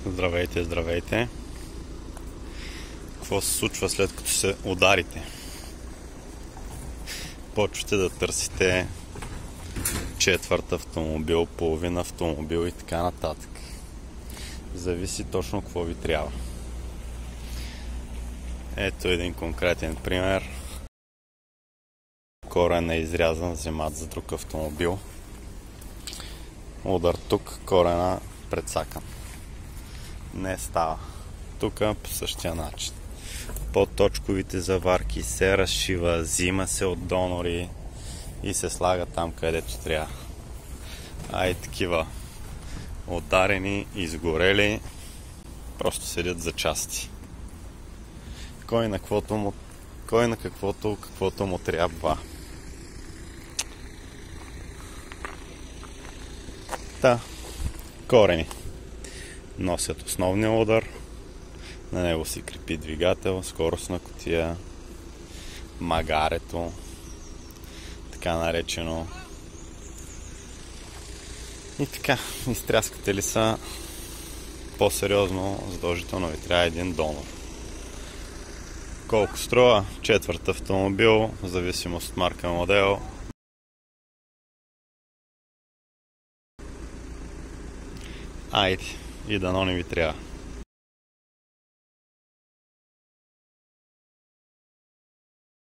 Здравейте, здравейте! Какво се случва след като се ударите? Почвате да търсите четвърт автомобил, половин автомобил и така нататък. Зависи точно какво ви трябва. Ето един конкретен пример. Корен е изрязан, вземат за друг автомобил. Удар тук, корена прецакан. Не става. Тук по същия начин. Подточковите заварки се разшива, взима се от донори и се слага там, където трябва. А и такива ударени, изгорели, просто седят за части. Кой на каквото му трябва. Корени носят основния удар, на него се крепи двигател, скоростна кутия, магарето, така наречено. И така, изтряскате ли са по-сериозно, задължително ви трябва един донор. Колко струва? Четвърт автомобил, в зависимост от марка, модел. Айде, и дано не ви трябва.